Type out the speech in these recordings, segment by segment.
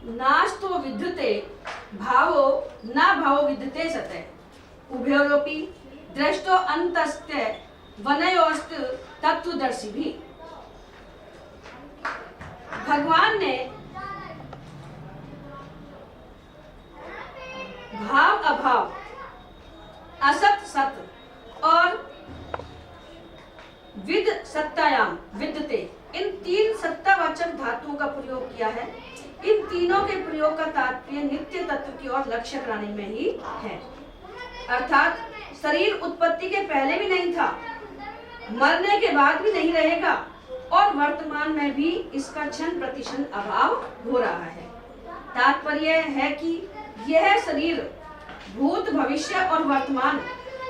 नास्तो विद्यते भावो न भावो विद्यते सतः उभयोरपि दृष्टो अंतस्ते वनयोस्त तत्वदर्शी भी। भगवान ने भाव अभाव, असत सत और विद सत्तायाम विद्यते, इन तीन सत्तावाचक धातुओं का प्रयोग किया है। इन तीनों के प्रयोग का तात्पर्य नित्य तत्व की ओर लक्ष्य कराने में ही है। अर्थात शरीर उत्पत्ति के पहले भी नहीं था, मरने के बाद भी नहीं रहेगा और वर्तमान में भी इसका क्षण प्रतिक्षण अभाव हो रहा है। तात्पर्य है कि यह शरीर भूत भविष्य और वर्तमान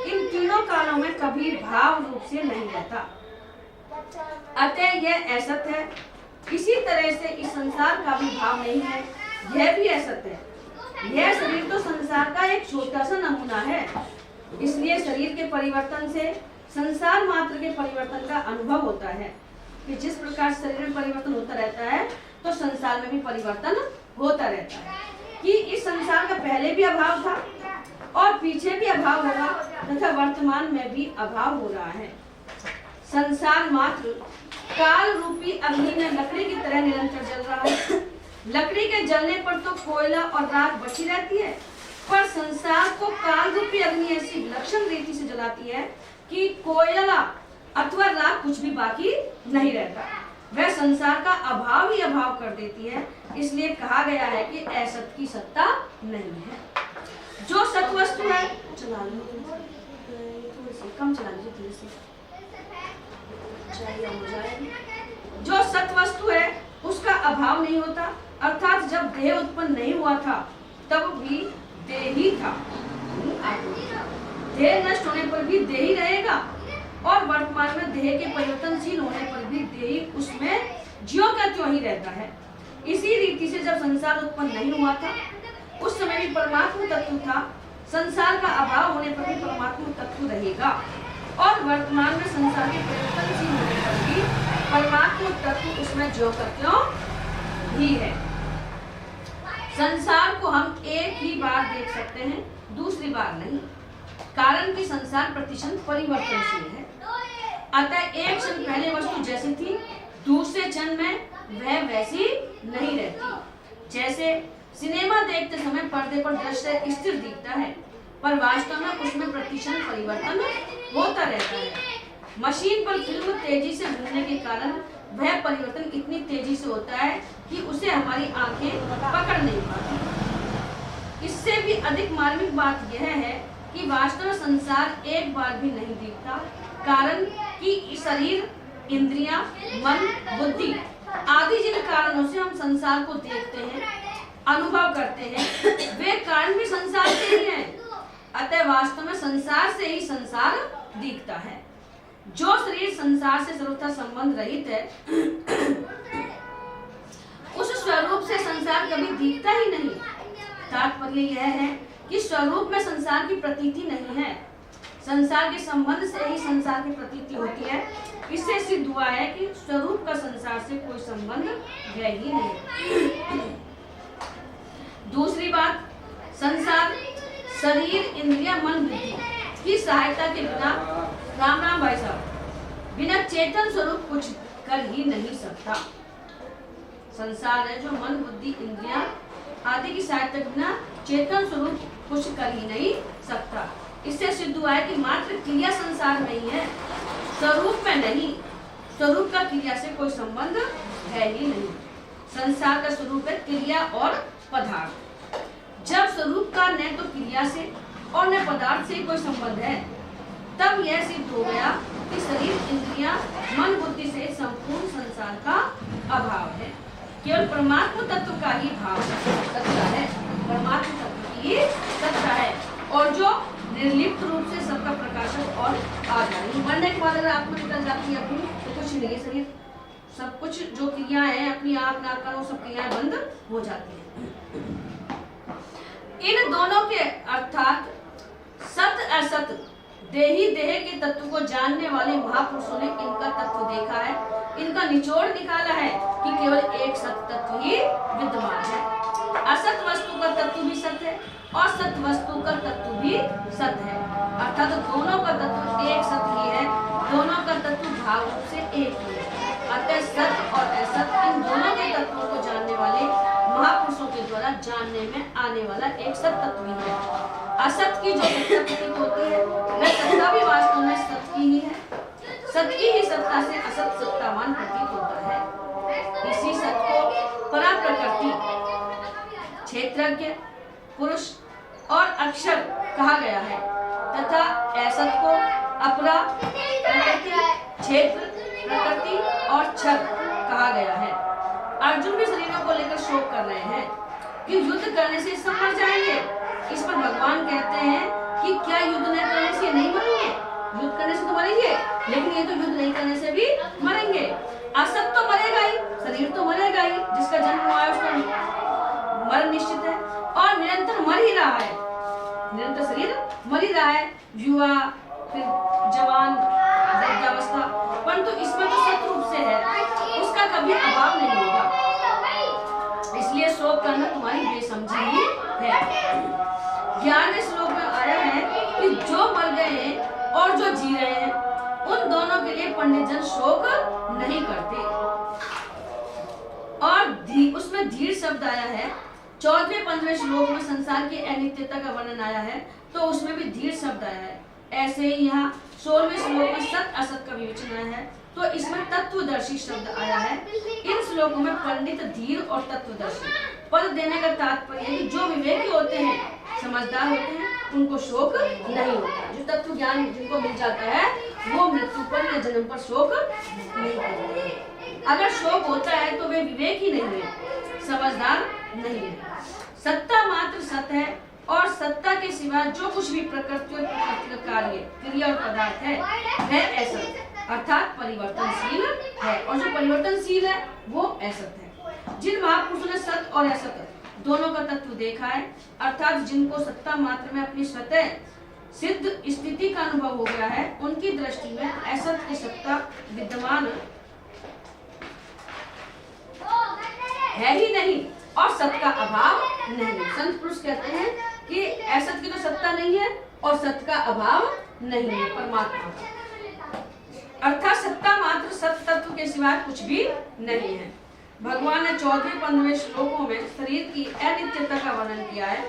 इन तीनों कालों में कभी भाव रूप से नहीं रहता, अतः यह असत है। इसी तरह से इस संसार का भी भाव नहीं है, यह भी असत है। यह शरीर तो संसार का एक छोटा सा नमूना है, इसलिए शरीर के परिवर्तन से संसार मात्र के परिवर्तन का अनुभव होता है कि जिस प्रकार शरीर में परिवर्तन होता रहता है तो संसार में भी परिवर्तन होता रहता है कि इस संसार का पहले भी अभाव था और पीछे भी अभाव होगा तथा वर्तमान में भी अभाव हो रहा है। संसार मात्र काल रूपी अग्नि में लकड़ी की तरह निरंतर जल रहा है। लकड़ी के जलने पर तो कोयला और राख बची रहती है, पर संसार को काल रूपी अग्नि ऐसी विलक्षण रीति से जलाती है कि कोयला अथवा राख कुछ भी बाकी नहीं रहता। वह संसार का अभाव ही अभाव कर देती है। इसलिए कहा गया है कि असत की सत्ता नहीं है। जो सत वस्तु है, चला कम चला लीजिए, जो सत वस्तु है उसका अभाव नहीं होता। अर्थात जब देह उत्पन्न नहीं हुआ था तब भी देह ही था। देह नष्ट होने पर भी देह ही रहेगा और वर्तमान में देह के परिवर्तनशील होने पर भी देह उसमें ज्यों का त्यों ही रहता है। इसी रीति से जब संसार उत्पन्न नहीं हुआ था उस समय भी परमात्मा तत्व था। संसार का अभाव होने पर भी परमात्मा तत्व रहेगा और वर्तमान में संसार के परिवर्तनशील होने पर भी परमात्मा तत्व उसमें ज्यों का त्यों ही है। संसार को हम एक ही बार देख सकते हैं, दूसरी बार नहीं, कारण कि संसार प्रतिक्षण परिवर्तनशील है। अतः एक क्षण पहले वस्तु जैसी थी दूसरे क्षण में वह वैसी नहीं रहती। जैसे सिनेमा देखते समय पर्दे पर दृश्य स्थिर दिखता है, पर वास्तव में उसमें प्रतिक्षण परिवर्तन होता रहता है। मशीन पर फिल्म तेजी से घूमने के कारण वह परिवर्तन इतनी तेजी से होता है कि उसे हमारी आंखें पकड़ नहीं पाती। इससे भी अधिक मार्मिक बात यह है कि वास्तव में संसार एक बार भी नहीं दिखता, कारण कि शरीर, इंद्रियां, मन, बुद्धि आदि जिन कारणों से हम संसार को देखते हैं, अनुभव करते हैं, वे कारण भी संसार से ही हैं। अतः वास्तव में संसार से ही संसार दिखता है। जो शरीर संसार से सर्वथा संबंध रहित है उस स्वरूप से संसार कभी दिखता ही नहीं। तात्पर्य यह है कि स्वरूप में संसार की प्रतीति नहीं है, संसार के संबंध से ही संसार की प्रतीति होती है। इससे सिद्ध हुआ है कि स्वरूप का संसार से कोई संबंध है ही नहीं। दूसरी बात, संसार शरीर, इंद्रिया, मन, बुद्धि की सहायता के बिना, राम राम भाई साहब, बिना चेतन स्वरूप कुछ कर ही नहीं सकता। संसार है जो मन, बुद्धि, इंद्रिया आदि की सहायता के बिना चेतन स्वरूप कुछ कर ही नहीं सकता। इससे सिद्ध हुआ है कि मात्र क्रिया संसार में ही है, स्वरूप में नहीं। स्वरूप का क्रिया से कोई संबंध है ही नहीं। संसार का स्वरूप है क्रिया और पदार्थ। जब स्वरूप का न तो क्रिया से और न पदार्थ से कोई संबंध है, तब यह सिद्ध हो गया कि शरीर, इंद्रियां, मन, बुद्धि से संपूर्ण संसार का अभाव है। केवल परमात्मा तत्व का ही भाव सत्ता है, परमात्मा तत्व की सत्ता है और जो निर्लिप्त रूप से सबका प्रकाशक और आधार। मरने के बाद अगर आत्मा निकल जाती है अपनी तो कुछ नहीं है, शरीर सब कुछ जो क्रियाएं हैं अपनी आंख, नाक, कान, वो सब क्रियाएं बंद हो जाती हैं। इन दोनों के अर्थात सत असत, देही देह के तत्व को जानने वाले महापुरुषों ने इनका तत्व देखा है, इनका निचोड़ निकाला है कि केवल एक सत तत्व ही विद्यमान है। और सत वस्तु का तत्व भी सत है, अर्थात दोनों का तत्व एक सत ही है, दोनों का तत्व भाव रूप से एक ही है। अतः सत और असत इन दोनों के तत्वों को जानने वाले महापुरुषों के द्वारा जानने में आने वाला एक सत तत्व ही है। असत की जो सत्ता प्रतीत होती है वह सत्ता भी वास्तव में सत की ही है। सत की ही सत्ता से असत सत्तावान प्रतीत होता है। इसी सत को परा प्रकृति, क्षेत्रज्ञ, पुरुष और अक्षर कहा गया है तथा असत को अपरा प्रकृति, क्षेत्र, प्रकृति और क्षर कहा गया है। अर्जुन भी शरीरों को लेकर शोक कर रहे हैं कि युद्ध करने से सब मर जाएंगे। इस पर भगवान कहते हैं कि क्या युद्ध नहीं करने से नहीं मरेंगे? युद्ध करने से तो मरेंगे, लेकिन ये तो युद्ध नहीं करने से भी मरेंगे। असत तो मरेगा ही, शरीर तो मरेगा ही, जिसका जन्म हुआ है उसका मरण निश्चित है और निरंतर मर ही रहा है, निरंतर शरीर मर ही रहा है, युवा फिर जवान वृद्धावस्था, परंतु इसमें तो सत रूप से है, उसका कभी अभाव नहीं होगा। इसलिए शोक करना तुम्हारी बेसमझी ही है। 11वें श्लोक में आया है कि जो मर गए हैं और जो जी रहे हैं उन दोनों के लिए पंडित जन शोक नहीं करते। और उसमें धीर शब्द आया है। 14वें 15वें श्लोक में संसार की अनित्यता का वर्णन आया है, तो उसमें भी धीर शब्द आया है। ऐसे ही यहाँ 16वें श्लोक में सत असत का विवेचन आया है, तो इसमें तत्वदर्शी शब्द आया है। इन श्लोकों में पंडित, धीर और तत्वदर्शी पद देने का तात्पर्य है कि जो विवेकी होते हैं, समझदार होते हैं, उनको शोक नहीं होता। जो तत्व ज्ञान जिनको मिल जाता है वो मृत्यु पर या जन्म पर शोक नहीं करते। अगर शोक होता है तो वे विवेक ही नहीं है, समझदार नहीं है। सत्ता मात्र सत है और सत्ता के सिवा जो कुछ भी प्रकृति और प्रकृति का कार्य, क्रिया और पदार्थ है वह असत अर्थात परिवर्तनशील है, और जो परिवर्तनशील है वो असत है। जिन महापुरुषों ने सत और असत दोनों का तत्व देखा है, अर्थात जिनको सत्ता मात्र में अपनी स्वतः सिद्ध स्थिति का अनुभव हो गया है, उनकी दृष्टि में असत की सत्ता विद्यमान है ही नहीं और सत का अभाव नहीं। संत पुरुष कहते हैं कि असत की तो सत्ता नहीं है और सत का अभाव नहीं है परमात्मा, अर्थात सत्ता मात्र सत तत्व के सिवा कुछ भी नहीं है। भगवान ने 14वें 15वें श्लोकों में शरीर की अनित्यता का वर्णन किया है,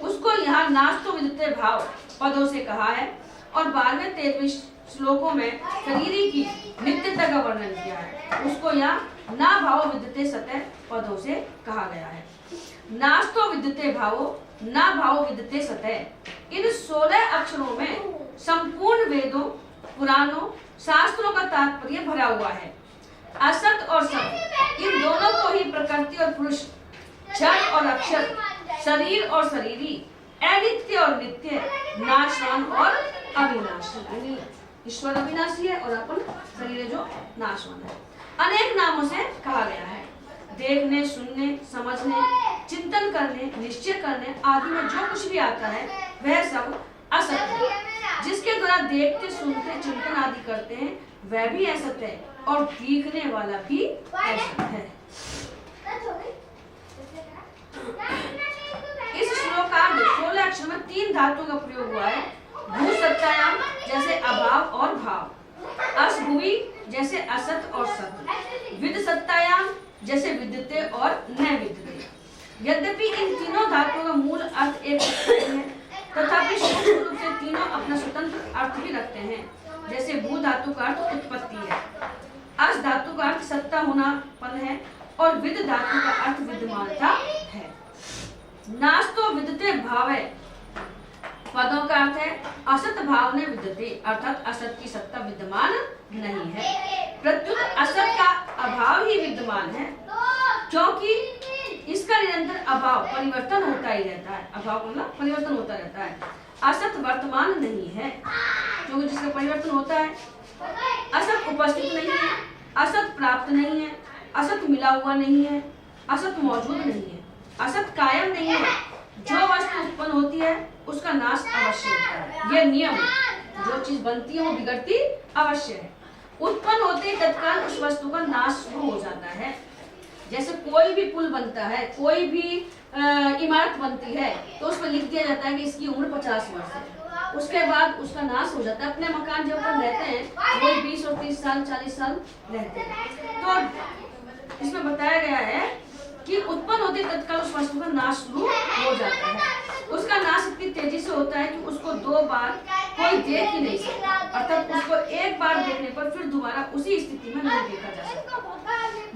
उसको यहाँ नास्तो विदिते भाव पदों से कहा है, और 12वें 13वें श्लोकों में शरीर की नित्यता का वर्णन किया है, उसको यहाँ ना भाव विदिते सतः पदों से कहा गया है। नास्तो विदिते भावो ना भाव विदिते सतः, इन 16 अक्षरों में संपूर्ण वेदों, पुराणों, शास्त्रों का तात्पर्य भरा हुआ है। असत और सत इन दोनों को ही प्रकृति और पुरुष, क्षर और अक्षर, शरीर और शरीरी, अनित्य और नित्य, नाशवान और अविनाशी, ईश्वर अविनाशी है और अपन शरीर जो नाशवान है, अनेक नामों से कहा गया है। देखने, सुनने, समझने, चिंतन करने, निश्चय करने आदि में जो कुछ भी आता है वह सब असत है। जिसके द्वारा देखते, सुनते, चिंतन आदि करते हैं वह भी असत है और दिखने वाला भी असत है। इस श्लोकार्ध 16 अक्षर में 3 धातुओं का प्रयोग हुआ है। भू सत्तायाम जैसे अभाव और भाव, अस भुवि जैसे असत और सत, विद सत्तायाम जैसे विद्यते और न विद्यते। यद्यपि इन तीनों धातुओं का मूल अर्थ एक है, तथापि सूक्ष्म रूप से तीनों अपना स्वतंत्र अर्थ भी रखते हैं। जैसे भू धातु का अर्थ उत्पत्ति है, अस धातु का अर्थ सत्ता होनापन है और विद धातु का अर्थ विद्यमानता है। नास्तो विद्यते भाव है पदों का अर्थ है असत भाव ने विद्यते, अर्थात असत की सत्ता विद्यमान नहीं है। प्रत्युत असत का अभाव ही विद्यमान है, क्योंकि इसका निरंतर अभाव परिवर्तन होता ही रहता है। अभाव मतलब परिवर्तन होता रहता है। असत वर्तमान नहीं है, क्योंकि जिसका परिवर्तन होता है। असत उपस्थित नहीं है, असत प्राप्त नहीं है, असत मिला हुआ नहीं है, असत मौजूद नहीं है, असत कायम नहीं है। जो वस्तु उत्पन्न होती है उसका नाश अवश्य होता है, यह नियम है। जो चीज बनती है वो बिगड़ती अवश्य है। उत्पन्न होते ही तत्काल उस वस्तु का नाश शुरू हो जाता है। जैसे कोई भी पुल बनता है, कोई भी इमारत बनती है, तो उसमें लिख दिया जाता है कि इसकी उम्र 50 वर्ष है। उसके बाद उसका नाश हो जाता है। अपने मकान जब हम रहते हैं वही 20 और 30 साल 40 साल रहते हैं। तो इसमें बताया गया है कि उत्पन्न होते तत्काल उस वस्तु का नाश शुरू हो जाता है। उसका नाश इतनी तेजी से होता है कि उसको 2 बार कोई देख ही नहीं सकता, अर्थात उसको एक बार देखने पर फिर दोबारा उसी स्थिति में नहीं देखा जा सकता।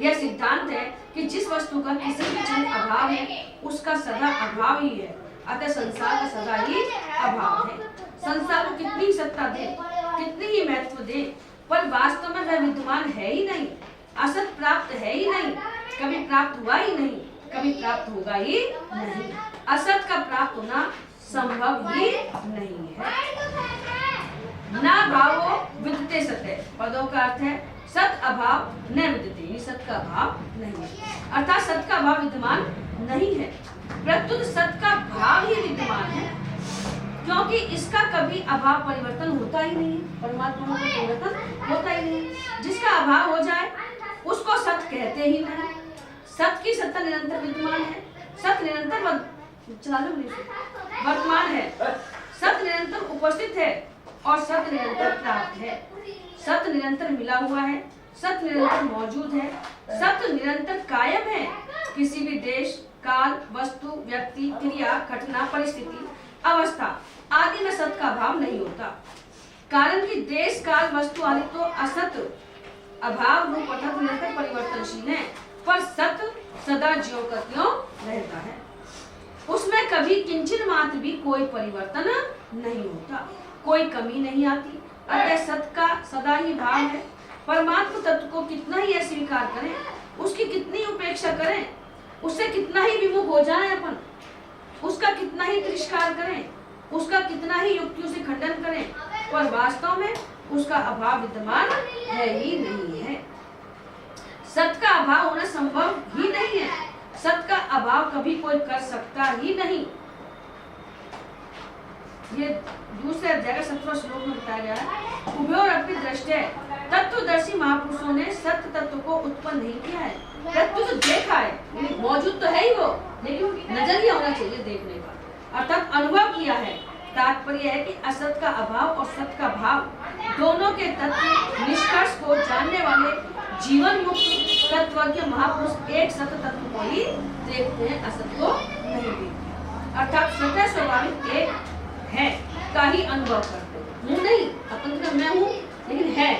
यह सिद्धांत है कि जिस वस्तु का किसी भी क्षण अभाव है उसका सदा अभाव ही है, अतः संसार का सदा ही अभाव है। संसार को कितनी सत्ता दे, कितनी ही महत्व दे, पर वास्तव में वह विद्यमान है ही नहीं। असत प्राप्त है ही नहीं, कभी प्राप्त हुआ ही नहीं, कभी प्राप्त होगा ही नहीं। असत का प्राप्त होना संभव ही नहीं है। ना भावो विद्यते सत्य, पदों का अर्थ है सत अभाव न विद्यते, सत का अभाव नहीं है, अर्थात सत का अभाव विद्यमान नहीं है, प्रत्युत सत का भाव ही विद्यमान है, क्योंकि इसका कभी अभाव परिवर्तन होता ही नहीं। परमात्मा का परिवर्तन होता ही नहीं। जिसका अभाव हो जाए उसको सत कहते ही नहीं। सत की सत्ता निरंतर विद्यमान है, सत निरंतर वर्तमान है, सत निरंतर उपस्थित है और सत निरंतर प्राप्त है। सत निरंतर मिला हुआ है, सत निरंतर मौजूद है, सत निरंतर कायम है। किसी भी देश, काल, वस्तु, व्यक्ति, क्रिया, घटना, परिस्थिति, अवस्था आदि में सत का अभाव नहीं होता, कारण कि देश, काल, वस्तु आदि तो असत अभाव रूप अर्थात निरंतर परिवर्तनशील है, पर सत सदा ज्यों का त्यों रहता है। उसमें कभी किंचन मात्र भी कोई परिवर्तन नहीं होता, कोई कमी नहीं आती, अतः सत का सदा ही भाव है। परमात्मा तत्व को कितना ही अस्वीकार करें, उसकी कितनी उपेक्षा करें, उससे कितना ही विमुख हो जाए अपन, उसका कितना ही तिरस्कार करें, उसका कितना ही युक्तियों से खंडन करें, पर वास्तव में उसका अभाव विद्यमान है ही नहीं है। सत का अभाव होना संभव ही नहीं है, सत का अभाव कभी कोई कर सकता ही नहीं। ये दूसरे अध्याय का 17वां श्लोक में बताया गया है। उभयोरपि दृष्टे तत्वदर्शी महापुरुषों ने सत्य तत्व को उत्पन्न नहीं किया है, प्रत्युत देखा है, मौजूद तो है ही वो, लेकिन नजरिया होना चाहिए देखने का, अर्थात अनुभव किया है। तात्पर्य है कि असत का अभाव और सत का भाव दोनों के तत्व निष्कर्ष को जानने वाले जीवन मुक्त तत्वज्ञ महापुरुष एक सत तत्व को ही देखते हैं, असत को नहीं देखते, अर्थात स्वतः स्वाभाविक एक है का ही अनुभव करते हैं। हूँ नहीं, अपन तो मैं हूँ, लेकिन है।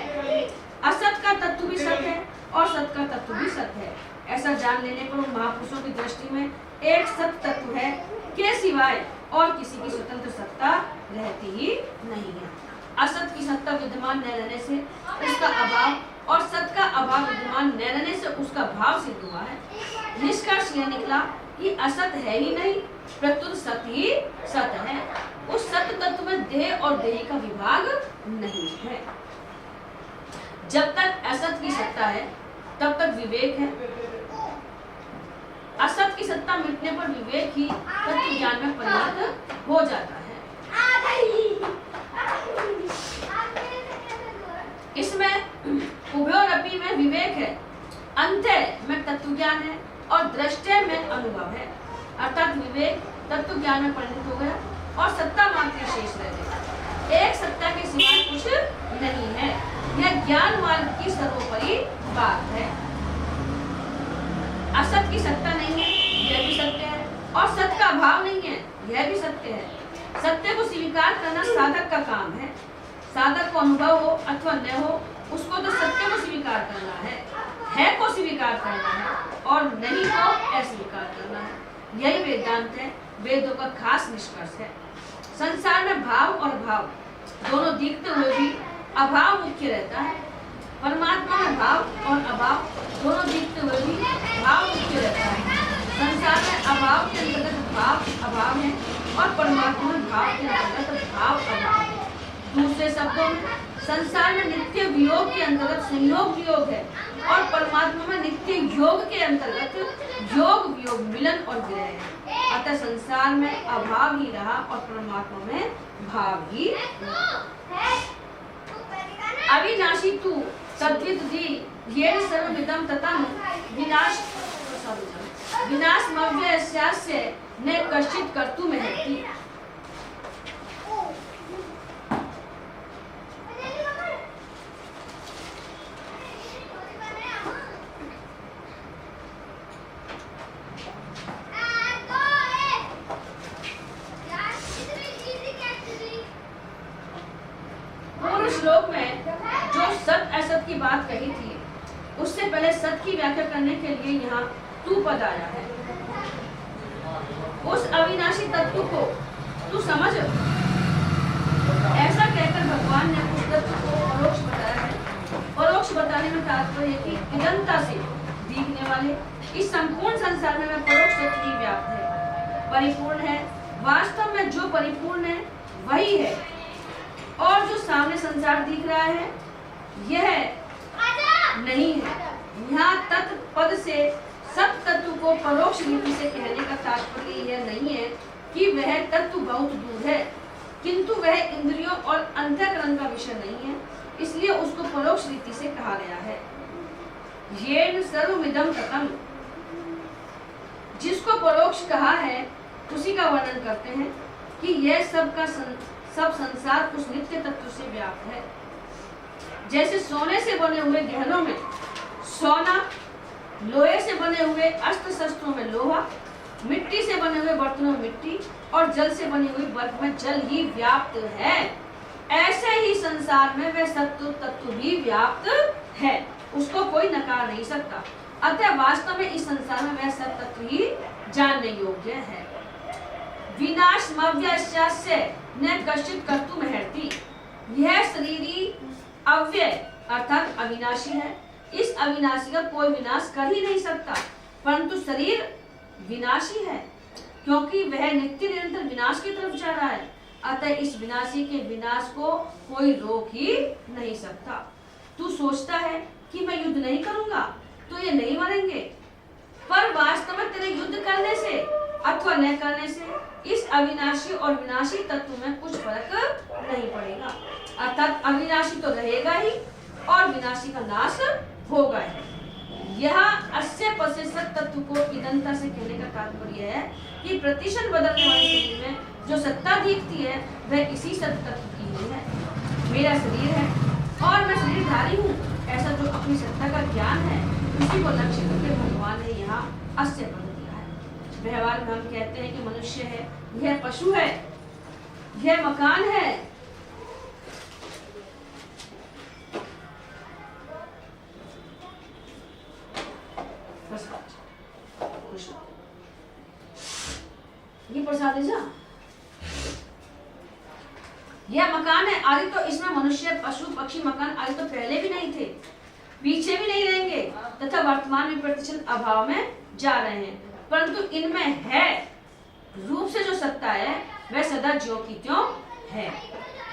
असत का तत्व भी सत्य है और सत का तत्व भी सत्य है। ऐसा जान लेने पर उन महापुरुषों की दृष्टि में एक सत्य तत्व है के सिवाय और किसी की स्वतंत्र सत्ता रहती ही नहीं है। असत की सत्ता विद्यमान न रहने से उसका अभाव और सत का अभाव विद्यमान न रहने से उसका भाव सिद्ध हुआ है। निष्कर्ष यह निकला कि असत है ही नहीं, प्रत्युत सत ही सत है। उस सत्य तत्व में देह और देही का विभाग नहीं है। जब तक असत की सत्ता है तब तक विवेक है। असत की सत्ता मिटने पर विवेक ही तत्व ज्ञान में परिणत हो जाता है। इसमें उभयोरपि में विवेक है, अंत्य में तत्व ज्ञान है और दृष्टि में अनुभव है, अर्थात विवेक तत्व ज्ञान में परिणत हो गया और सत्ता मात्र शेष रह गई। एक सत्ता के सिवाय कुछ नहीं है। यह ज्ञान मार्ग की सर्वोपरि बात है। असत की सत्ता नहीं है, यह भी सत्य है, और सत्य का अभाव नहीं है, यह भी सत्य है। सत्य को स्वीकार करना साधक का काम है। साधक को अनुभव हो अथवा न हो, उसको तो सत्य को स्वीकार करना है को स्वीकार करना है और नहीं को अस्वीकार करना है। यही वेदांत है, वेदों का खास निष्कर्ष है। संसार में भाव और भाव दोनों दिखते हुए भी अभाव मुख्य रहता है। परमात्मा में भाव और अभाव दोनों दिखते हुए भी भाव मुख्य रहता है। संसार में अभाव के अंतर्गत भाव अभाव है और परमात्मा में भाव के अंतर्गत भाव अभाव है। दूसरे शब्दों में संसार में नित्य वियोग के अंतर्गत संयोग वियोग है और परमात्मा में नित्य योग के अंतर्गत योग वियोग मिलन और विलय है। अतः संसार में अभाव ही रहा और परमात्मा में भाव ही रहा। अविनाशी तू सद्विद दी येन सर्वविदं ततं विनाश विनाशमव्ययस्यास्य न कश्चित् कर्तुमर्हति। पूर्व श्लोक में जो सत असत की बात कही थी, उससे पहले सत की व्याख्या करने के लिए यहाँ तू पद आया है। उस अविनाशी तत्व को तू समझ, ऐसा कहकर भगवान ने उस तत्व को परोक्ष बताया है। परोक्ष बताने में तात्पर्य है कि इदंता से दिखने वाले इस संपूर्ण संसार में वह परोक्ष तत्व ही व्याप्त है, परिपूर्ण है। वास्तव में जो परिपूर्ण है वही है, और जो सामने संसार दिख रहा है यह नहीं है। यहाँ तत्व पद से सब तत्व को परोक्ष रीति से कहने का तात्पर्य यह नहीं है कि वह तत्व बहुत दूर है, किंतु वह इंद्रियों और अंतःकरण का विषय नहीं है, इसलिए उसको परोक्ष रीति से कहा गया है। येन सर्वमिदं ततम्, जिसको परोक्ष कहा है उसी का वर्णन करते हैं कि यह सब संसार उस नित्य तत्व से व्याप्त है। जैसे सोने से बने हुए गहनों में सोना, लोहे से बने हुए अस्त्र शस्त्रों में लोहा, मिट्टी से बने हुए बर्तनों में मिट्टी और जल से बनी हुई बर्फ में जल ही व्याप्त है, ऐसे ही संसार में वह सत्व तत्व भी व्याप्त है, उसको कोई नकार नहीं सकता। अतः वास्तव में इस संसार में वह सब तत्व ही जानने योग्य है। विनाशमव्ययस्यास्य न कश्चित् कर्तुमर्हति, यह शरीरी अव्यय अर्थात अविनाशी है। इस अविनाशी का कोई विनाश कर ही नहीं सकता, परंतु शरीर विनाशी है क्योंकि वह नित्य निरंतर विनाश की तरफ जा रहा है। अतः इस विनाशी के विनाश को कोई रोक ही नहीं सकता। तू सोचता है कि मैं युद्ध नहीं करूंगा तो ये नहीं मरेंगे, पर वास्तव में तेरे युद्ध करने से अथवा न करने से इस अविनाशी और विनाशी तत्व में कुछ फर्क नहीं पड़ेगा। अर्थात अविनाशी तो रहेगा ही और विनाशी का नाश होगा ही। यह अस्य पश्य सत तत्व को इदंता से कहने का तात्पर्य है कि प्रतिशत बदलने वाले शरीर में जो सत्ता दिखती है वह इसी सत तत्व की ही है। मेरा शरीर है और मैं शरीरधारी हूँ, ऐसा जो अपनी सत्ता का ज्ञान है उसी को लक्ष्य करके भगवान ने यहाँ अस्य पद दिया है। व्यवहार में हम कहते हैं कि मनुष्य है, यह पशु है, यह मकान है, ये प्रसाद है जा, यह मकान है आदि। तो इसमें मनुष्य, पशु, पक्षी, मकान आदि तो पहले भी नहीं थे, पीछे भी नहीं रहेंगे तथा वर्तमान में प्रतिशत अभाव में जा रहे हैं, परंतु इनमें है रूप से जो सत्ता है वह सदा ज्यों की त्यों है।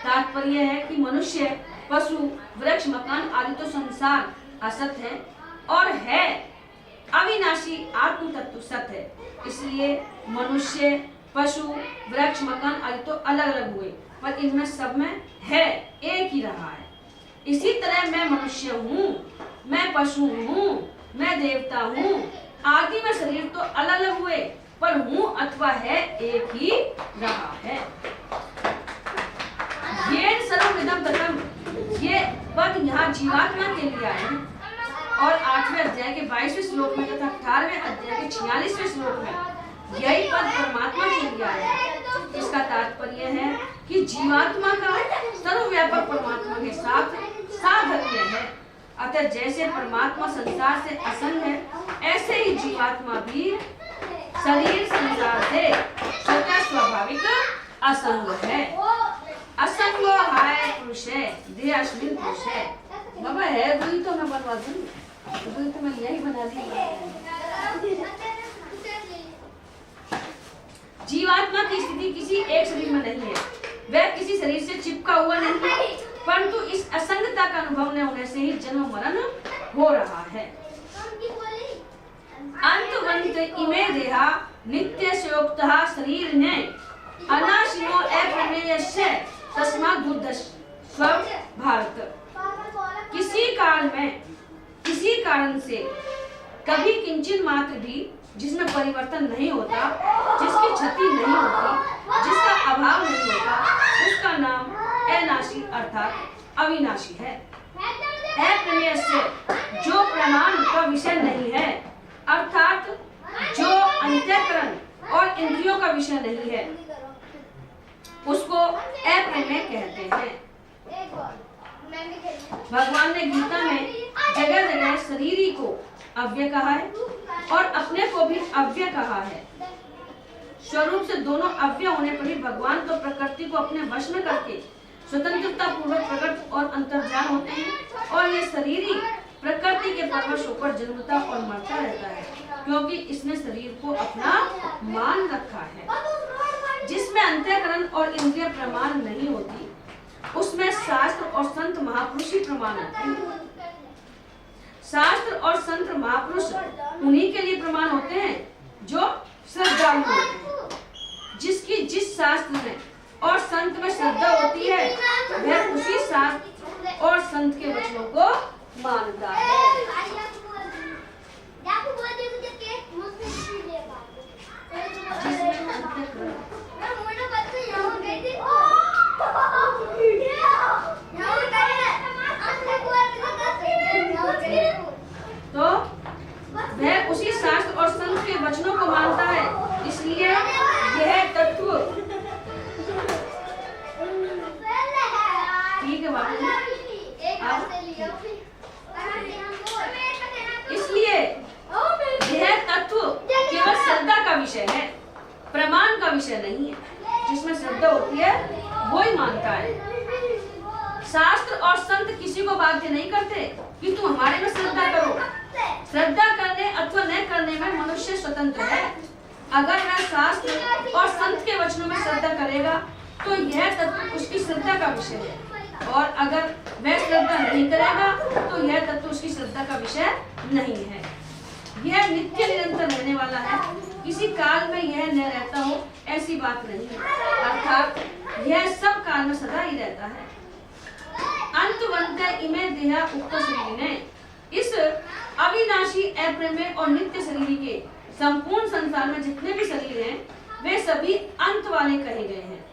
तात्पर्य है कि मनुष्य, पशु, वृक्ष, मकान आदि तो संसार असत है और है अविनाशी आत्म तत्व सत है। इसलिए मनुष्य, पशु, वृक्ष, मकान आदि तो अलग अलग हुए, पर इनमें सब में है, एक ही रहा है। इसी तरह मैं मनुष्य हूँ, मैं पशु हूँ, मैं देवता हूँ आदि में शरीर तो अलग अलग हुए, पर हूँ अथवा है एक ही रहा है। ये सर्वमिदं ततम्, ये पद यहाँ जीवात्मा के लिए आए हैं और 8वें अध्याय के 22वें श्लोक में तथा 18वें अध्याय के 46वें श्लोक में यही पद परमात्मा के लिए आया है। इसका तात्पर्य है कि जीवात्मा का सर्वव्यापक परमात्मा के साथ साधर्म्य है। अतः जैसे परमात्मा संसार से असंग है, ऐसे ही जीवात्मा भी शरीर संसार से स्वतः स्वाभाविक असंग है। असंग है पुरुष है, देह अस्मिन् पुरुष है। बाबा है वही तो मैं बनवा दूंगी, वही तो मैं यही बना दी। जीवात्मा की स्थिति किसी एक शरीर में नहीं है, वह किसी शरीर से चिपका हुआ नहीं है, परंतु इस असंगता का अनुभव न होने से ही जन्म मरण हो रहा है। अंतवंत इमे देहा नित्य संयोक्तः शरीर ने अनाशिनो अप्रमेयस्य तस्मात् बुद्धस्व भारत। किसी कारण से कभी किंचित मात्र भी जिसमें परिवर्तन नहीं होता, जिसकी क्षति नहीं होती, जिसका अभाव नहीं होता, उसका नाम अनाशी अर्थात अविनाशी है। अप्रमेय से जो प्रमाण का विषय नहीं है, अर्थात जो अंतःकरण और इंद्रियों का विषय नहीं है, उसको अप्रमेय कहते हैं। भगवान ने गीता में जगह जगह शरीरी को अव्यय कहा है और अपने को भी अव्यय कहा है। स्वरूप से दोनों अव्यय होने पर भी भगवान तो प्रकृति को अपने वश में करके स्वतंत्रता पूर्वक प्रकट और अंतर्जान होते हैं, और ये शरीरी प्रकृति के परवश होकर जन्मता और मरता रहता है, क्योंकि इसने शरीर को अपना मान रखा है। जिसमें अंतःकरण और इंद्रिय प्रमाण नहीं होती, उसमें शास्त्र और संत महापुरुष ही प्रमाण होते हैं। शास्त्र और संत महापुरुष उन्हीं के लिए प्रमाण होते हैं जो श्रद्धालु होते हैं। जिसकी जिस शास्त्र में और संत में श्रद्धा होती है, वह उसी शास्त्र और संत के वचनों को मानता है। तो वह उसी शास्त्र और संत के वचनों को मानता है, इसलिए यह तत्व ठीक है बात। इसलिए यह तत्व केवल श्रद्धा का विषय है, प्रमाण का विषय नहीं है। जिसमें श्रद्धा होती है वो ही मानता है। शास्त्र और संत किसी को बाध्य नहीं करते कि तुम हमारे में श्रद्धा करो। श्रद्धा करने अथवा न करने में मनुष्य स्वतंत्र है। अगर वह शास्त्र और संत के वचनों में श्रद्धा करेगा तो यह तत्व उसकी श्रद्धा का विषय है, और अगर वह श्रद्धा नहीं करेगा तो यह तत्व उसकी श्रद्धा का विषय नहीं है। यह नित्य निरंतर रहने वाला है, किसी काल में यह न रहता हो ऐसी बात नहीं है, अर्थात यह सब काल में सदा ही रहता है। अंतवंत इमे देहा उक्त शरीर ने इस अविनाशी अप्रमेय और नित्य शरीर के संपूर्ण संसार में जितने भी शरीर हैं, वे सभी अंत वाले कहे गए हैं।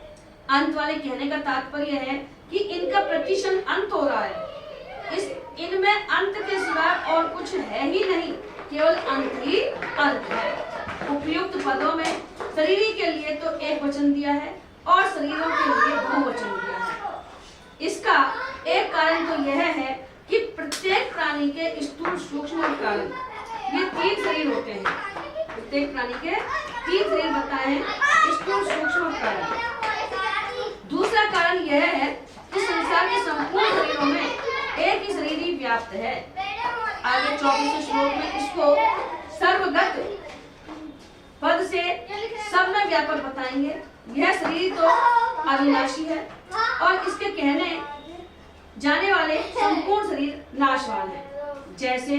अंत वाले कहने का तात्पर्य है कि इनका प्रतिशत अंत हो रहा है। इनमें अंत के सिवाय और कुछ है ही नहीं, केवल अंत ही अंत है। उपयुक्त पदों में शरीर के लिए तो एक वचन दिया है और शरीरों के लिए बहुवचन दिया है। इसका एक कारण तो यह है कि प्रत्येक प्राणी के स्थूल सूक्ष्म और कारण ये 3 शरीर होते हैं। प्रत्येक प्राणी के 3 शरीर बताए हैं, स्थूल सूक्ष्म और कारण। दूसरा कारण यह है कि संसार के संपूर्ण शरीरों में एक ही शरीर ही व्याप्त है। आगे 24वें श्लोक में इसको सर्वगत पद से सब में व्यापक बताएंगे। यह शरीर तो अविनाशी है और इसके कहने जाने वाले संपूर्ण शरीर नाशवान है। जैसे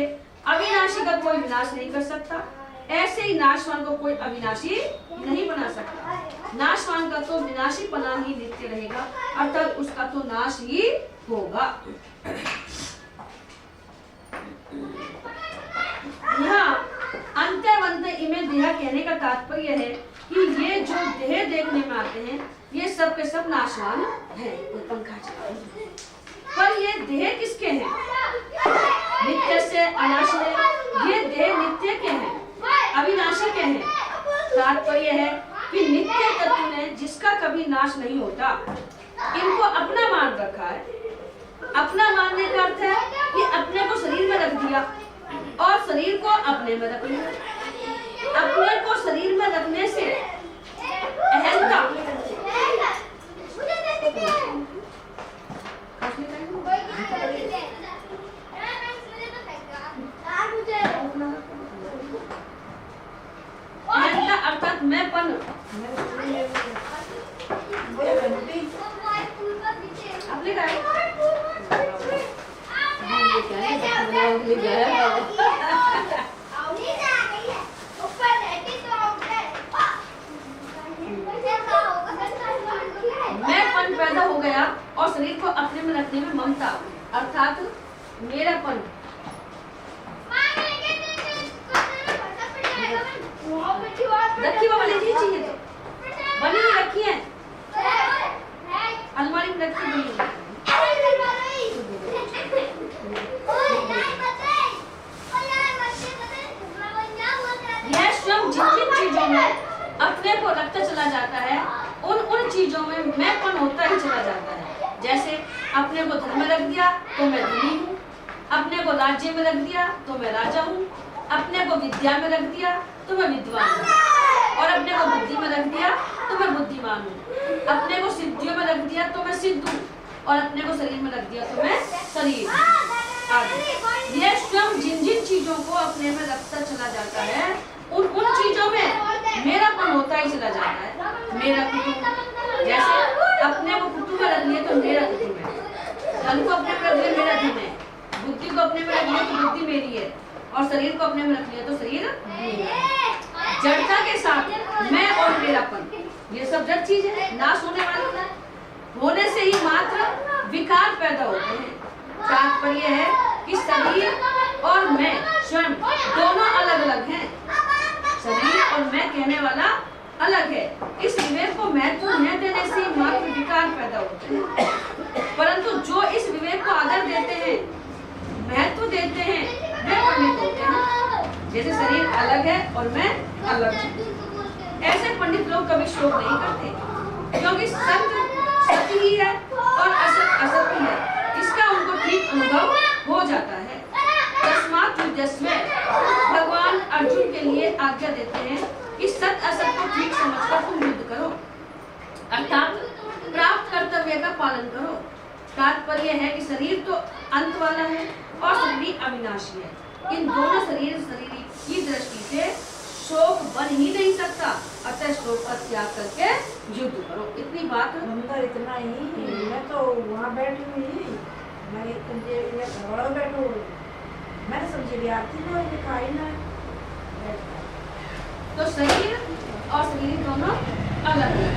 अविनाशी का कोई विनाश नहीं कर सकता, ऐसे ही नाशवान को कोई अविनाशी नहीं बना सकता। नाशवान का तो विनाशी पना ही नित्य रहेगा, अर्थात उसका तो नाश ही होगा। यहाँ अंतवंत इमे देह कहने का तात्पर्य है कि ये जो देह देखने में आते हैं ये सब के सब नाशवान हैं। पंखा चलाओ। पर ये देह किसके हैं? नित्य से अनाशी है। ये देह नित्य के हैं, अविनाशी के हैं। तात्पर्य है कि नित्य तत्व ने जिसका कभी नाश नहीं होता, इनको अपना मान रखा है। अपना मानने का अर्थ है कि अपने को शरीर में रख दिया और शरीर को अपने में रख लिया। अपने को शरीर में रखने से अहंता अहंता अर्थात मैंपन अपने का मैंपन पैदा हो गया और शरीर को अपने में रखने में ममता अर्थात मेरापन। रखी बाबा ले लीजिए, तो बनी हुई रखी है, अलमारी में रखी बनी हुई। यह स्वयं जिन जिन चीजों में अपने को रखता चला जाता है, उन उन चीजों में मैंपन होता ही चला जाता है। जैसे अपने को धन में रख दिया तो मैं धनी हूँ, अपने को राज्य में रख दिया तो मैं राजा हूँ, अपने को विद्या में रख दिया तो मैं विद्वान हूँ, और अपने को बुद्धि में रख दिया तो मैं बुद्धिमान हूँ, अपने को सिद्धियों में रख दिया तो मैं सिद्ध हूँ, और अपने को शरीर में रख दिया तो मैं शरीर हूँ। यह स्वयं जिन जिन चीजों को अपने में रखता चला जाता है, उन उन चीजों में मेरापन होता ही चला जाता है। मेरा कुटुंब, जैसे अपने को कुटुंब में रख लिया तो मेरा कुटुंब है, धन को अपने में रख लिया मेरा धन है, बुद्धि को अपने में रख लिया तो बुद्धि मेरी है, और शरीर को अपने में रख लिया तो शरीर मेरा है। जड़ता के साथ मैं और मेरापन, ये सब जड़ चीज है, नाश होने वाली है। होने से ही मात्र विकार पैदा होते हैं। तात्पर्य है कि शरीर और मैं स्वयं दोनों अलग अलग हैं। शरीर और मैं कहने वाला अलग है। इस विवेक को महत्व न देने से मात्र विकार पैदा होते हैं। परंतु जो इस विवेक को आदर देते हैं, महत्व देते हैं, वे पंडित होते हैं। जैसे शरीर अलग है और मैं अलग हूँ, ऐसे पंडित लोग कभी शोक नहीं करते, क्योंकि सत्य सत्य ही है और असत असत ही है, इसका उनको ठीक अनुभव हो जाता है। तस्मात् युध्यस्व, भगवान अर्जुन के लिए आज्ञा देते हैं कि सत्य असत को ठीक समझकर तुम युद्ध करो, अर्थात प्राप्त कर्तव्य का पालन करो। तात्पर्य है कि शरीर तो अंत वाला है और शरीर अविनाशी है। इन दोनों शरीर की दृष्टि से शोक बन ही नहीं सकता, अतः शोक का त्याग करके युद्ध करो। इतनी बात इतना ही। मैं तो वहाँ बैठी हुई, मैं घर बैठो, मैंने समझी भी आती ना दिखाई ना। तो शरीर और शरीर दोनों अलग है।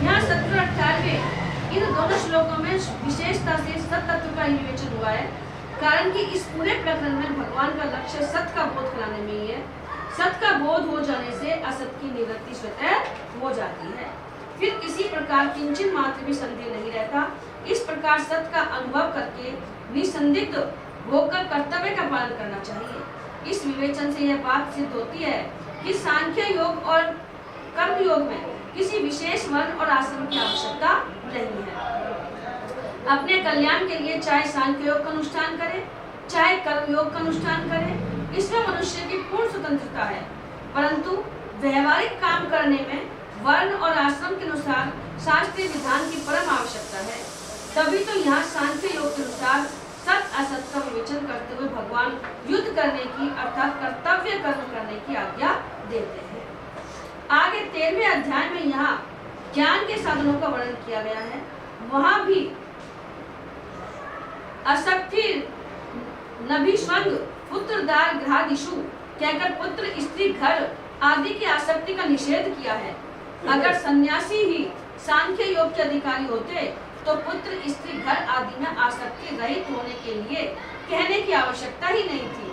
यहाँ 17-18 इन दोनों श्लोकों में विशेषता से सत तत्व का विवेचन हुआ है, कारण कि इस पूरे प्रकरण में भगवान का लक्ष्य सत्य का बोध कराने में ही है। सत्य का बोध हो जाने से असत की निवृत्ति स्वतः हो जाती है, फिर किसी प्रकार किंचित मात्र भी संदेह नहीं रहता। इस प्रकार सत्य का अनुभव करके निसंदिग्ध होकर कर्तव्य का पालन करना चाहिए। इस विवेचन से यह बात सिद्ध होती है कि सांख्य योग और कर्म योग में किसी विशेष वर्ण और आश्रम की आवश्यकता नहीं है। अपने कल्याण के लिए चाहे सांख्य योग का अनुष्ठान करें, चाहे कर्म योग का अनुष्ठान करें, इसमें मनुष्य की पूर्ण स्वतंत्रता है, परंतु व्यवहारिक काम करने में वर्ण और आश्रम के अनुसार शास्त्रीय विधान की परम आवश्यकता है। तभी तो यहाँ सांख्य योग के अनुसार सत असत का विवेचन करते हुए भगवान युद्ध करने की अर्थात कर्तव्य कर्म करने की आज्ञा देते हैं। आगे 13वें अध्याय में यहाँ ज्ञान के साधनों का वर्णन किया गया है। वहाँ भी असक्ति नभिष्वंग पुत्रदार गृहादिषु कहकर पुत्र स्त्री घर आदि की आसक्ति का निषेध किया है। अगर सन्यासी ही सांख्य योग के अधिकारी होते तो पुत्र स्त्री घर आदि में आसक्ति रहित होने के लिए कहने की आवश्यकता ही नहीं थी,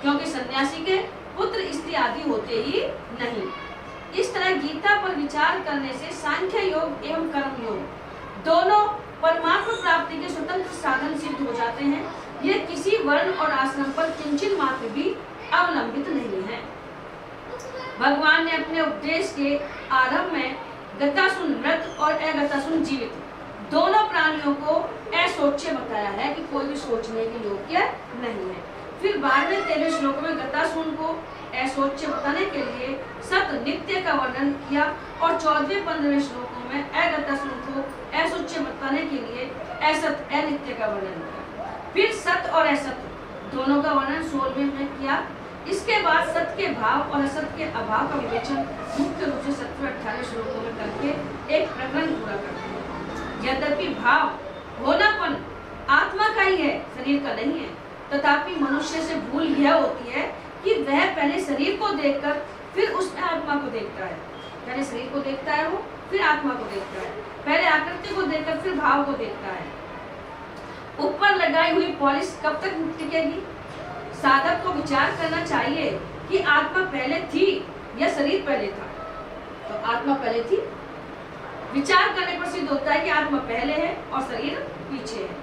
क्योंकि सन्यासी के पुत्र स्त्री आदि होते ही नहीं। इस तरह गीता पर विचार करने से सांख्य योग एवं कर्म योग दोनों परमात्मा प्राप्ति के स्वतंत्र साधन सिद्ध हो जाते हैं। ये किसी वर्ण और आश्रम पर किंचित मात्र भी अवलंबित नहीं है। भगवान ने अपने उपदेश के आरंभ में गतासुन मृत और अगतासुन जीवित दोनों प्राणियों को असोच्य बताया है कि कोई भी सोचने के योग्य नहीं है। फिर 12वें 13वें श्लोक में गतासुन को असोच्य बताने के लिए सत नित्य का वर्णन किया और 14वें 15वें श्लोकों में अगतासुन को असोच्य बताने के लिए असत अनित्य का वर्णन किया। फिर सत और असत दोनों का वर्णन 16वें में किया। इसके बाद सत्य के भाव और असत के अभाव का विवेचन मुख्य रूप से 17-18 श्लोकों में करके एक प्रकरण पूरा करते हैं। यद्यपि भाव होनापन आत्मा का ही है, शरीर का नहीं है, तथापि मनुष्य से भूल यह होती है कि वह पहले शरीर को देखकर फिर उसमें आत्मा को देखता है। पहले शरीर को देखता है वो, फिर आत्मा को देखता है। पहले आकृति को देखकर फिर भाव को देखता है। ऊपर लगाई हुई पॉलिश कब तक टिकेगी? साधक को विचार करना चाहिए कि आत्मा पहले थी या शरीर पहले था? तो आत्मा पहले थी। विचार करने पर सिद्ध होता है कि आत्मा पहले है और शरीर पीछे है।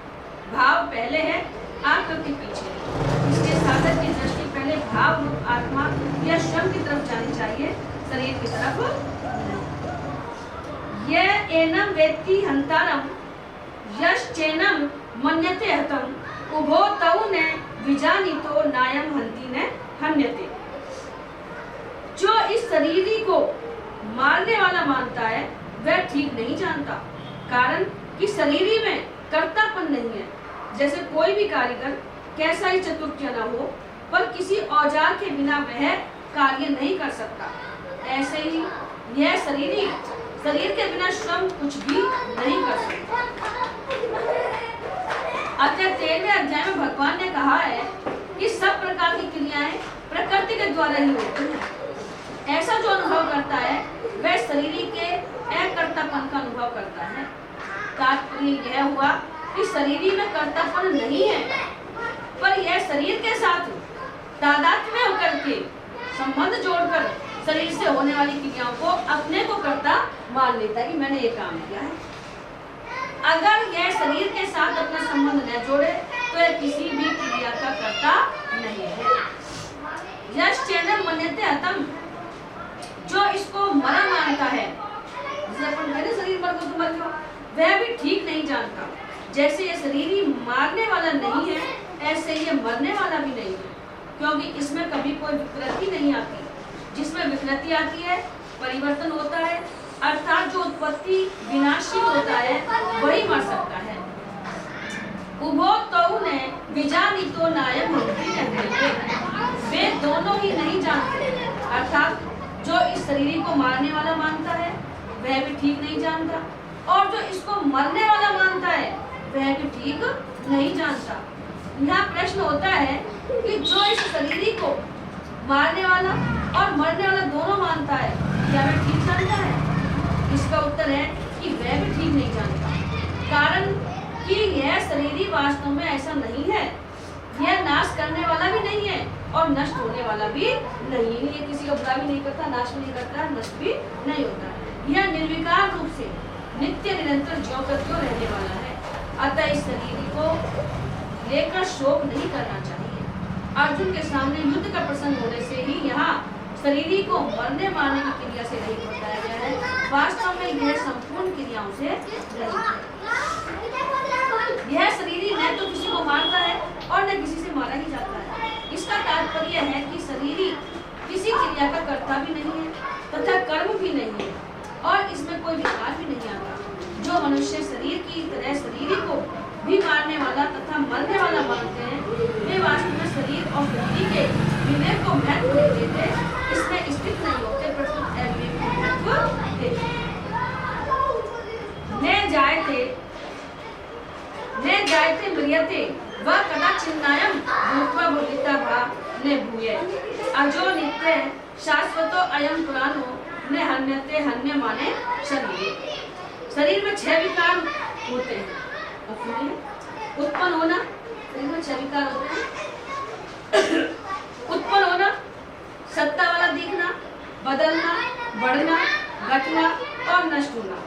भाव पहले है, आकृति पीछे है। इसलिए साधक की दृष्टि पहले भाव रूप आत्मा या श्रम की तरफ जानी चाहिए, शरीर की तरफ नहीं। यह एनम वेत्ति हंतारम यश्चैनम मन्यते हतम उभो तौ ने विजानीतो नायम हंति ने हन्यते। जो इस शरीरी को मारने वाला मानता है वह ठीक नहीं जानता, कारण कि शरीरी में कर्तापन नहीं है। जैसे कोई भी कारीगर कैसा ही चतुर क्यों न हो, पर किसी औजार के बिना वह कार्य नहीं कर सकता, ऐसे ही यह शरीरी शरीर के बिना श्रम कुछ भी नहीं कर सकता। अतः 13वें अध्याय में भगवान ने कहा है कि सब प्रकार की क्रियाएं प्रकृति के द्वारा ही होती हैं। ऐसा जो अनुभव करता है वह शरीरी के अकर्तापन का अनुभव करता है। तात्पर्य यह हुआ कि शरीरी में कर्तापन नहीं है, पर यह शरीर के साथ तादात्म्य होकर के संबंध जोड़कर शरीर से होने वाली क्रियाओं को अपने को कर्ता मान लेता है कि मैंने ये काम किया है। अगर यह शरीर के साथ अपना संबंध न जोड़े तो यह किसी भी क्रिया का कर्ता नहीं है। यश चैनल मन्यते हतम, जो इसको मरा मानता है, जिसे अपन कहते शरीर मर गया तो मर गया, वह भी ठीक नहीं जानता। जैसे ये शरीर ही मारने वाला नहीं है, ऐसे ये मरने वाला भी नहीं है, क्योंकि इसमें कभी कोई विकृति नहीं आती। जिसमें विकृति आती है, परिवर्तन होता है, अर्थात जो उत्पत्ति विनाशील होता है वही मर सकता है। उभो तौ ने विजानीतो नायम हंति ने हन्यते, वे दोनों ही नहीं जानते, अर्थात जो इस शरीर को मारने वाला मानता है वह भी ठीक नहीं जानता, और जो इसको मरने वाला मानता है वह भी ठीक नहीं जानता। यहाँ प्रश्न होता है कि जो इस शरीर को मारने वाला और मरने वाला दोनों मानता है, क्या वह ठीक जानता है? इसका उत्तर है कि वह भी ठीक नहीं जानता, कारण कि यह शरीर वास्तव में ऐसा नहीं है। यह नाश करने वाला भी नहीं है और नष्ट होने वाला भी नहीं है। ये किसी का बुरा भी नहीं करता, नाश भी नहीं करता, नष्ट भी नहीं होता। यह निर्विकार रूप से नित्य निरंतर ज्यों का त्यों रहने वाला है। अतः इस शरीर को लेकर शोक नहीं करना चाहिए। अर्जुन के सामने युद्ध का प्रसंग होने से ही यहाँ शरीर को मरने मारने की क्रिया से रहित बताया गया है। वास्तव में यह संपूर्ण क्रियाओं से रहित है। यह शरीर न तो किसी को मारता है और न किसी से मारा ही जाता है। इसका तात्पर्य है कि शरीर किसी क्रिया का कर्ता भी नहीं है तथा कर्म भी नहीं है, और इसमें कोई विकार भी नहीं आता। जो मनुष्य शरीर की तरह शरीर को भी मारने वाला तथा मरने वाला मानते हैं, वे वास्तव में शरीर और शरीर के विवेक को महत्व नहीं देते, इसमें स्थित नहीं होते, प्रस्तुत अविवेक को महत्व देते। न जायते म्रियते व कदाचिन्नायम भूत्वा भविता वा न भूये अजो नित्य शाश्वतो अयं पुराणो न हन्यते, हन्य माने शरीर। शरीर में 6 विकार होते हैं। उत्पन्न होना, शरीर में 6 विकार होते हैं। उत्पन्न होना, सत्ता वाला दिखना, बदलना, बढ़ना, घटना और नष्ट होना।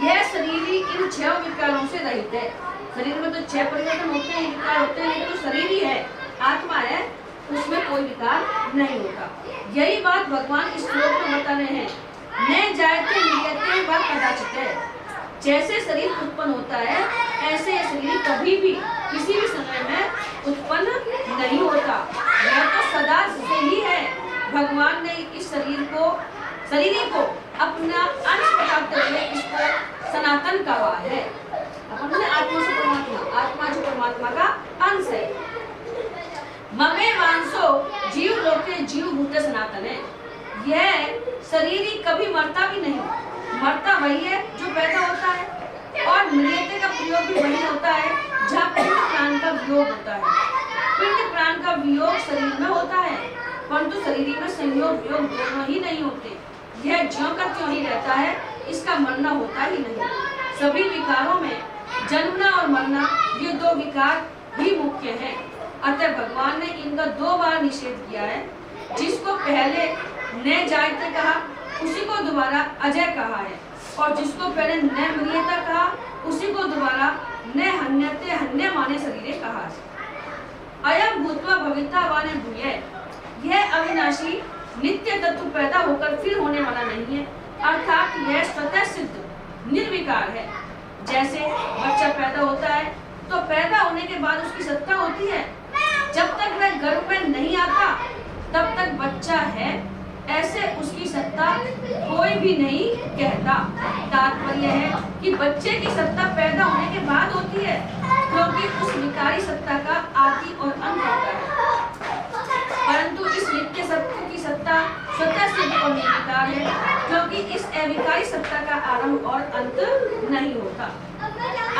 यह शरीर इन 6 विकारों से रहित है। शरीर में तो 6 परिवर्तन होते हैं, विकार होते हैं, लेकिन तो शरीर ही है, आत्मा है, उसमें कोई विकार नहीं होता। यही बात भगवान इस श्लोक में बता रहे हैं। न जायते म्रियते व कदाचित्, जैसे शरीर उत्पन्न होता है ऐसे यह शरीर कभी भी किसी भी समय में उत्पन्न नहीं होता, यह तो सदा से ही है। भगवान ने इस शरीर को अपना अंश बताते हुए इसको सनातन कहा है। अपने आत्मा से परमात्मा, आत्मा जो परमात्मा का अंश है। ममे वांसो जीव लोके जीव भूते सनातन है। यह शरीर कभी मरता भी नहीं, मरता वही है जो पैदा होता है, और म्रियते का प्रयोग भी वही होता है जहाँ पिंड प्राण का वियोग होता है। पिंड प्राण का वियोग शरीर में होता है, परंतु शरीर में संयोग वियोग दोनों ही नहीं होते। यह ज्यों का त्यों ही रहता है, इसका मरना होता ही नहीं। सभी विकारों में जन्मना और मरना, ये 2 विकार ही मुख्य हैं। अतः भगवान ने इनका 2 बार निषेध किया है। जिसको पहले न जायते कहा उसी को दोबारा अजय कहा है, और जिसको पहले न मरियता कहा उसी को दोबारा न हन्यते हन्यमाने शरीरे कहा है। अयम भूत्वा भविता वाने भूये, यह अविनाशी नित्य तत्व पैदा होकर फिर होने वाला नहीं है, अर्थात यह स्वतः सिद्ध निर्विकार है। जैसे बच्चा पैदा होता है तो पैदा होने के बाद उसकी सत्ता होती है, जब तक वह गर्भ में नहीं आता तब तक बच्चा है, ऐसे उसकी सत्ता कोई भी नहीं कहता। तात्पर्य है कि बच्चे की सत्ता पैदा होने के बाद होती है, क्योंकि उस विकारी सत्ता का आदि और अंत होता है, परंतु इस नित्य सत्य की सत्ता स्वतः सिद्ध और निर्विकार है, क्योंकि इस अविकारी सत्ता का आरंभ और अंत नहीं होता।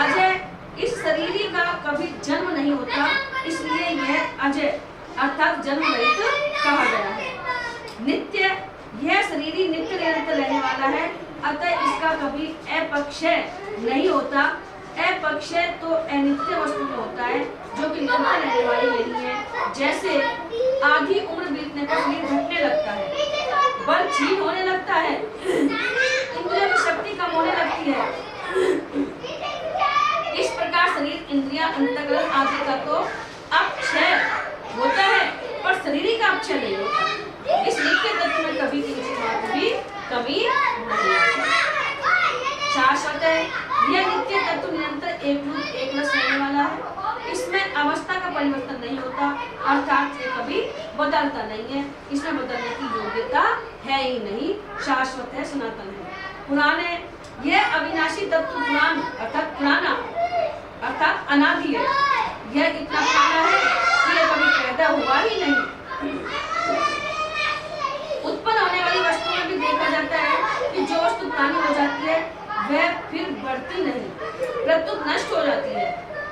अजय इस शरीर का कभी जन्म नहीं होता, इसलिए यह अजय अर्थात जन्म रहित कहा गया है। नित्य, यह शरीर नित्य निरंतर रहने वाला है, अतः इसका कभी अपक्षय नहीं होता। अपक्षय तो अनित्य वस्तु में होता है, जो कि निरंतर रहने वाली नहीं है। जैसे आधी उम्र बीतने पर शरीर घटने लगता है, बल क्षीण होने लगता है, इंद्रियों की शक्ति कम होने लगती है, इस प्रकार शरीर, इंद्रियां, अंतःकरण आदि का तो अपक्षय होता है, पर शरीर का अपक्षय नहीं होता। इस नित्य तत्व में कभी किसी बात भी कमी नहीं है, शाश्वत है। यह नित्य तत्व निरंतर एक रस रहने वाला है, इसमें अवस्था का परिवर्तन नहीं होता, अर्थात ये कभी बदलता नहीं है, इसमें बदलने की योग्यता है ही नहीं, शाश्वत है, सनातन है। पुराने, यह अविनाशी तत्व पुराण अर्थात पुराना अर्थात अनादि है। यह इतना पुराना है कि यह कभी पैदा हुआ ही नहीं। उत्पन्न होने वाली वस्तु में भी देखा जाता है कि जो वस्तु पुरानी हो जाती है वह फिर बढ़ती नहीं, प्रत्युत नष्ट हो जाती है।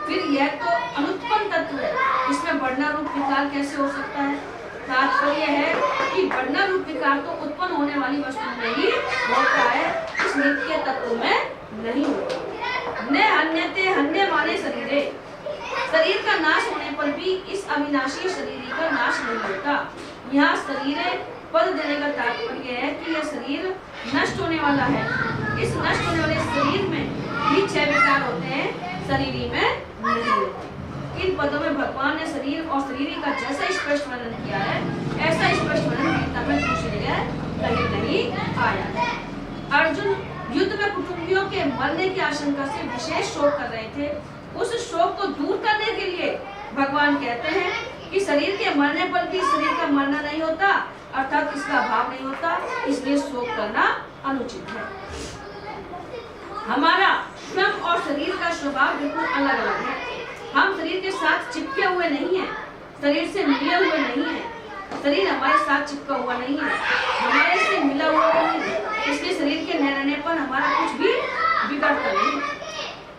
फिर यह तो अनुत्पन्न तत्व है, इसमें बढ़ना रूप विकार कैसे हो सकता है? तात्पर्य है कि बढ़ना रूप विकार तो उत्पन्न होने वाली वस्तु में ही होता है, इस नित्य तत्व में नहीं होता। न हन्यते हन्यमाने शरीरे, शरीर का नाश होने पर भी इस अविनाशी शरीर का नाश नहीं होता। यहाँ शरीरे पद देने का तात्पर्य है कि यह शरीर नष्ट होने वाला है। इस नष्ट होने वाले शरीर में भी 6 विकार होते हैं, शरीरी में नहीं होते। इन पदों में भगवान ने शरीर और शरीरी का जैसा स्पष्ट वर्णन किया है, ऐसा स्पष्ट वर्णन गीता में दूसरी जगह कहीं नहीं आया है। अर्जुन युद्ध में कुटुंबियों के मरने की आशंका से विशेष शोक कर रहे थे। उस शोक को दूर करने के लिए भगवान कहते हैं कि शरीर के मरने पर भी शरीर का मरना नहीं होता, अर्थात इसका अभाव नहीं होता, इसलिए शोक करना अनुचित है। हमारा श्रम और शरीर का स्वभाव बिल्कुल अलग अलग है। हम शरीर के साथ चिपके हुए नहीं हैं, शरीर से मिले हुए नहीं हैं। शरीर हमारे साथ चिपका हुआ नहीं है, हमारे से मिला हुआ नहीं है, इसलिए शरीर के न रहने पर हमारा कुछ भी बिगड़ता नहीं।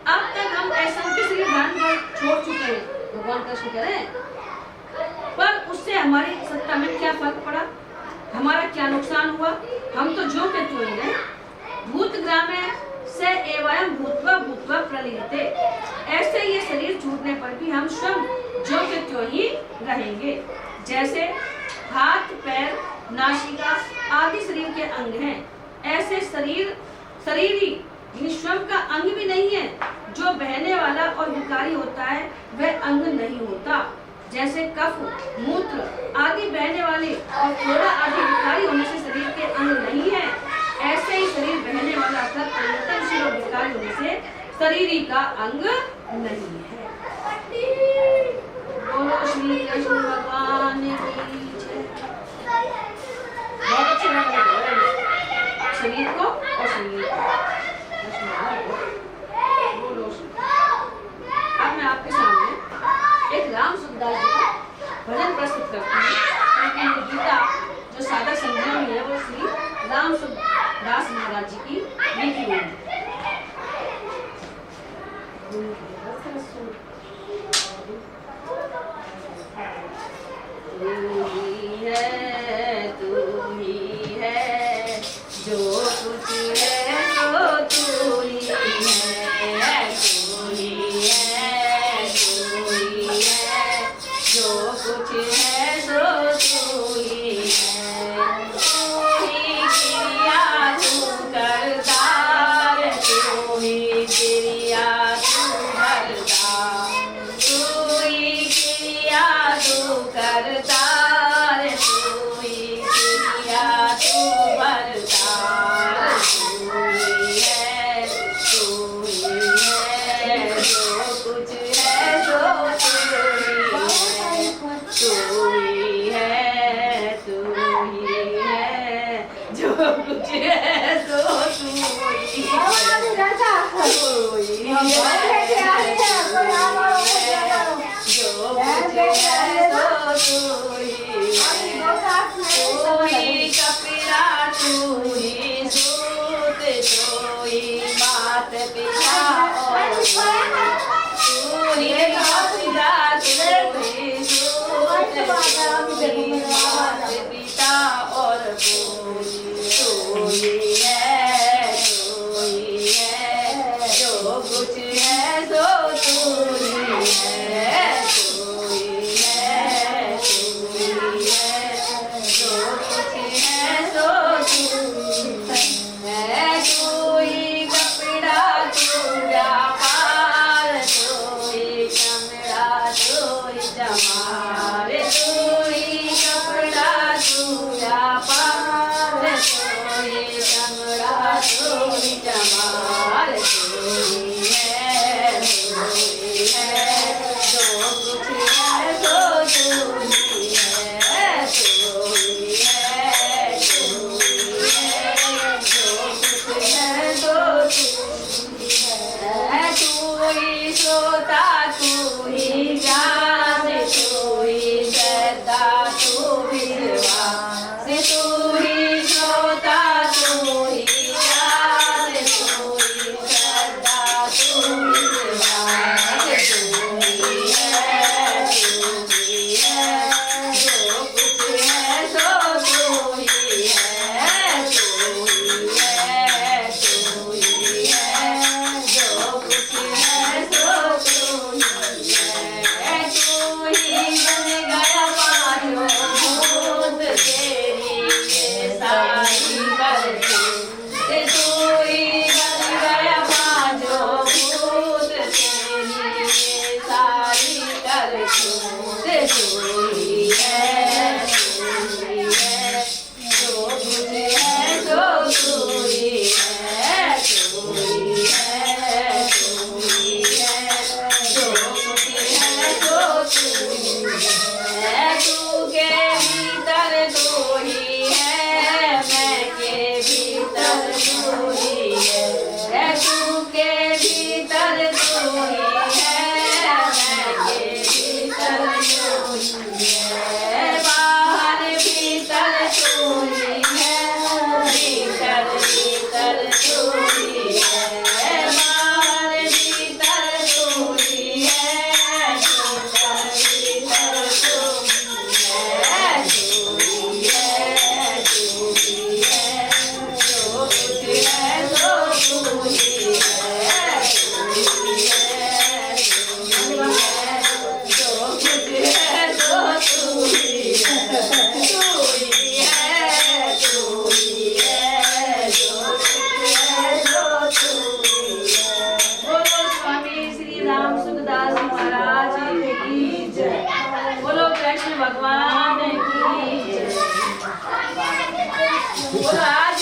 अब तक हम ऐसा के शरीर धारण कर छोड़ चुके हैं, भगवान कृष्ण कह रहे हैं, पर उससे हमारी सत्ता में क्या फर्क पड़ा, हमारा क्या नुकसान हुआ? हम तो जो के त्यों ही रहे। भूत ग्रामे से एवं भूतवा भूतवा प्रलीयते, ऐसे ये शरीर छूटने पर भी हम स्वयं जो के त्यों ही रहेंगे। जैसे हाथ, पैर, नासिका आदि शरीर के अंग हैं, ऐसे शरीरी स्वयं का अंग भी नहीं है। जो बहने वाला और विकारी होता है वह अंग नहीं होता। जैसे कफ, मूत्र आदि बहने वाले और थोड़ा आदि विकारी होने से शरीर के अंग नहीं है, ऐसे ही शरीर बहने वाला अर्थात परिवर्तनशील और विकारी होने से शरीरी का अंग नहीं है। बोलो श्री कृष्ण भगवान की जय। बहुत अच्छा लगा शरीर को और शरीर को। अब मैं आपके सामने एक राम सुखदास जी का भजन प्रस्तुत करती हूँ, क्योंकि गीता जो साधक संजीवनी है वो श्री राम सुखदास महाराज जी की लिखी हुई है। तू ही है जो कुछ है तो तू ही है, तू ही है जो कुछ है तो तू बाबा ने डरता कोई हम बहुत लेके आए